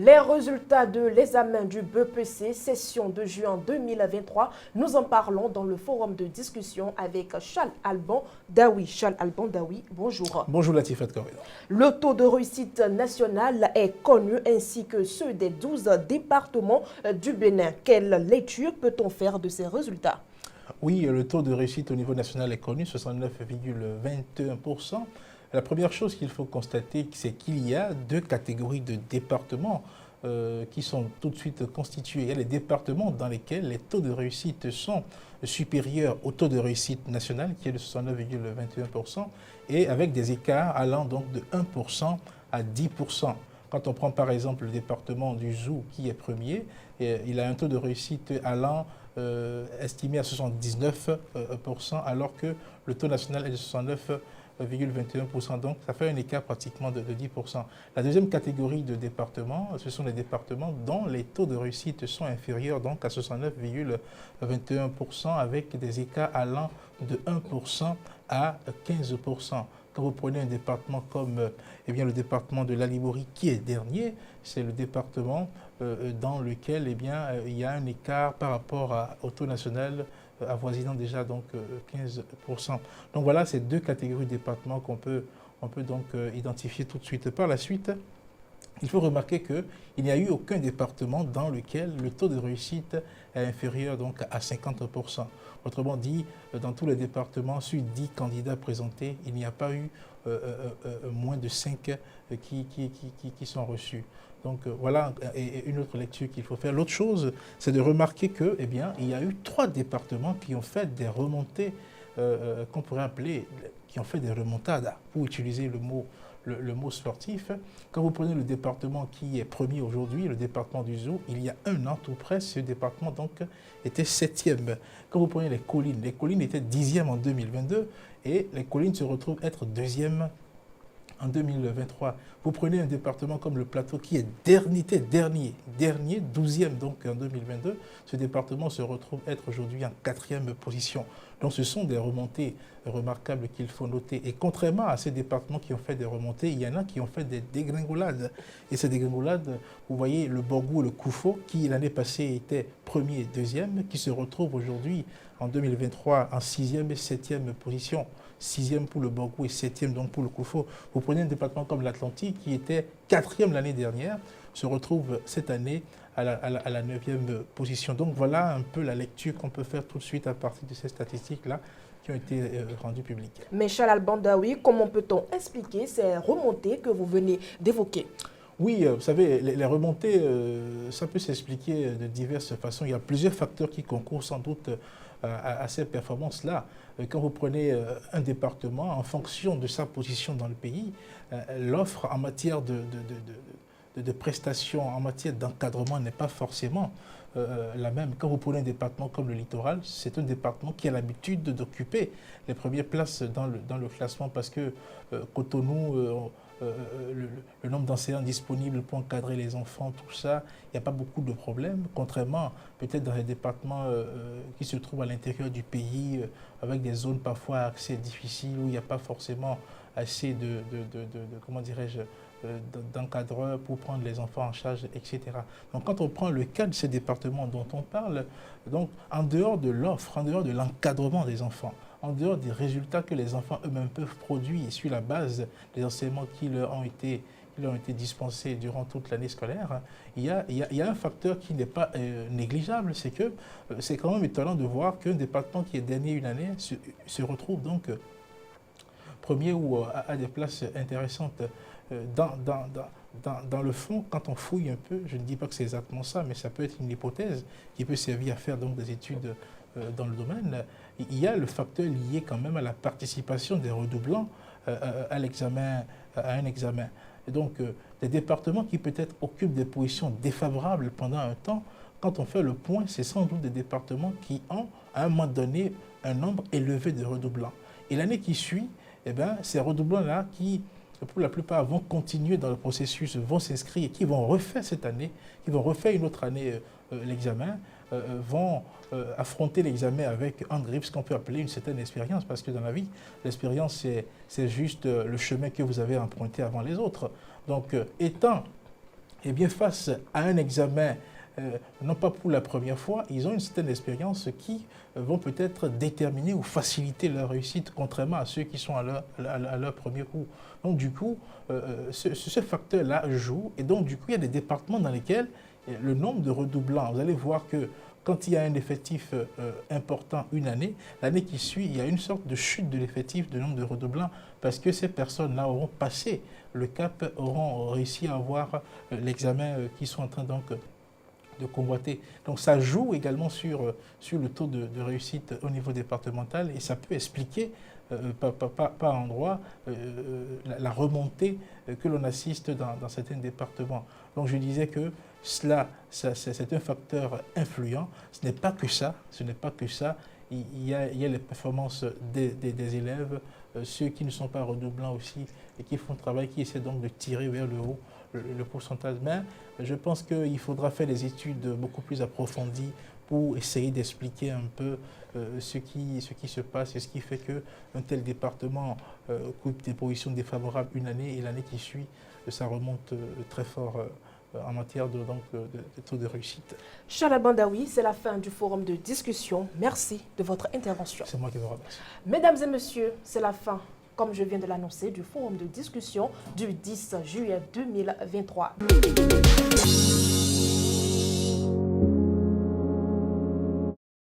Les résultats de l'examen du BEPC, session de juin 2023, nous en parlons dans le forum de discussion avec Charles Alban Daoui. Charles Alban Daoui, bonjour. Bonjour Latifat Correa. Le taux de réussite national est connu ainsi que ceux des 12 départements du Bénin. Quelle lecture peut-on faire de ces résultats? Oui, le taux de réussite au niveau national est connu, 69,21%. La première chose qu'il faut constater, c'est qu'il y a deux catégories de départements qui sont tout de suite constitués. Il y a les départements dans lesquels les taux de réussite sont supérieurs au taux de réussite national, qui est de 69,21%, et avec des écarts allant donc de 1% à 10%. Quand on prend par exemple le département du Zou, qui est premier, il a un taux de réussite allant estimé à 79%, alors que le taux national est de 69,21%. Donc, ça fait un écart pratiquement de 10%. La deuxième catégorie de départements, ce sont les départements dont les taux de réussite sont inférieurs donc à 69,21%, avec des écarts allant de 1% à 15%. Quand vous prenez un département comme le département de l'Alibori, qui est dernier, c'est le département dans lequel il y a un écart par rapport au taux national avoisinant déjà donc 15%. Donc voilà, ces deux catégories de départements qu'on peut donc identifier tout de suite. Par la suite, il faut remarquer qu'il n'y a eu aucun département dans lequel le taux de réussite est inférieur donc à 50%. Autrement dit, dans tous les départements, sur 10 candidats présentés, il n'y a pas eu moins de 5 qui sont reçus. Donc voilà une autre lecture qu'il faut faire. L'autre chose, c'est de remarquer qu'il y a eu 3 départements qui ont fait des remontées qu'on pourrait appeler, qui ont fait des remontades, pour utiliser le mot sportif. Quand vous prenez le département qui est premier aujourd'hui, le département du Zou, il y a un an tout près, ce département donc était 7e. Quand vous prenez les collines étaient 10e en 2022 et les collines se retrouvent être 2e en 2023. Vous prenez un département comme le Plateau qui est dernier, 12e donc en 2022. Ce département se retrouve être aujourd'hui en 4e position. Donc ce sont des remontées remarquables qu'il faut noter. Et contrairement à ces départements qui ont fait des remontées, il y en a qui ont fait des dégringolades. Et ces dégringolades, vous voyez le Borgou, le Koufo, qui l'année passée était premier et 2e, qui se retrouve aujourd'hui en 2023 en 6e et 7e position. 6e pour le Borgou et 7e donc pour le Koufo. Vous prenez un département comme l'Atlantique qui était 4e l'année dernière, se retrouve cette année à la 9e position. Donc voilà un peu la lecture qu'on peut faire tout de suite à partir de ces statistiques-là qui ont été rendues publiques. Mais Charles Alban Daoui, comment peut-on expliquer ces remontées que vous venez d'évoquer? Oui, vous savez, les remontées, ça peut s'expliquer de diverses façons. Il y a plusieurs facteurs qui concourent sans doute à ces performances-là. Quand vous prenez un département, en fonction de sa position dans le pays, l'offre en matière de prestations, en matière d'encadrement n'est pas forcément la même. Quand vous prenez un département comme le littoral, c'est un département qui a l'habitude d'occuper les premières places dans le classement parce que Cotonou, le nombre d'enseignants disponibles pour encadrer les enfants, tout ça, il n'y a pas beaucoup de problèmes, contrairement peut-être dans les départements qui se trouvent à l'intérieur du pays, avec des zones parfois assez difficiles, où il n'y a pas forcément assez comment dirais-je, d'encadreurs pour prendre les enfants en charge, etc. Donc quand on prend le cas de ces départements dont on parle, donc en dehors de l'offre, en dehors de l'encadrement des enfants, en dehors des résultats que les enfants eux-mêmes peuvent produire sur la base des enseignements qui leur ont été dispensés durant toute l'année scolaire, il y a un facteur qui n'est pas négligeable, c'est que c'est quand même étonnant de voir qu'un département qui est dernier une année se retrouve donc premier ou à des places intéressantes. Dans le fond, quand on fouille un peu, je ne dis pas que c'est exactement ça, mais ça peut être une hypothèse qui peut servir à faire donc des études dans le domaine. Il y a le facteur lié quand même à la participation des redoublants à un examen. Et donc, des départements qui peut-être occupent des positions défavorables pendant un temps, quand on fait le point, c'est sans doute des départements qui ont, à un moment donné, un nombre élevé de redoublants. Et l'année qui suit, ces redoublants-là qui, pour la plupart, vont continuer dans le processus, vont s'inscrire et qui vont refaire cette année, qui vont refaire une autre année l'examen, vont affronter l'examen avec en grippe, ce qu'on peut appeler une certaine expérience, parce que dans la vie, l'expérience, c'est juste le chemin que vous avez emprunté avant les autres. Donc, étant eh bien, face à un examen, non pas pour la première fois, ils ont une certaine expérience qui vont peut-être déterminer ou faciliter leur réussite, contrairement à ceux qui sont à leur premier cours. Donc, du coup, ce facteur-là joue. Et donc, du coup, il y a des départements dans lesquels le nombre de redoublants, vous allez voir que quand il y a un effectif important une année, l'année qui suit, il y a une sorte de chute de l'effectif, de nombre de redoublants, parce que ces personnes-là auront passé le cap, auront réussi à avoir l'examen qu'ils sont en train donc de convoiter. Donc ça joue également sur le taux de réussite au niveau départemental et ça peut expliquer par endroit la remontée que l'on assiste dans certains départements. Donc je disais que cela, c'est un facteur influent. Ce n'est pas que ça, ce n'est pas que ça. Il y a les performances des élèves, ceux qui ne sont pas redoublants aussi et qui font le travail, qui essaient donc de tirer vers le haut le pourcentage. Mais je pense qu'il faudra faire des études beaucoup plus approfondies pour essayer d'expliquer un peu ce qui se passe et ce qui fait qu'un tel département occupe des positions défavorables une année et l'année qui suit, ça remonte très fort en matière de taux de réussite. Charles Alban Daoui, c'est la fin du forum de discussion. Merci de votre intervention. C'est moi qui vous remercie. Mesdames et messieurs, c'est la fin, comme je viens de l'annoncer, du forum de discussion du 10 juillet 2023.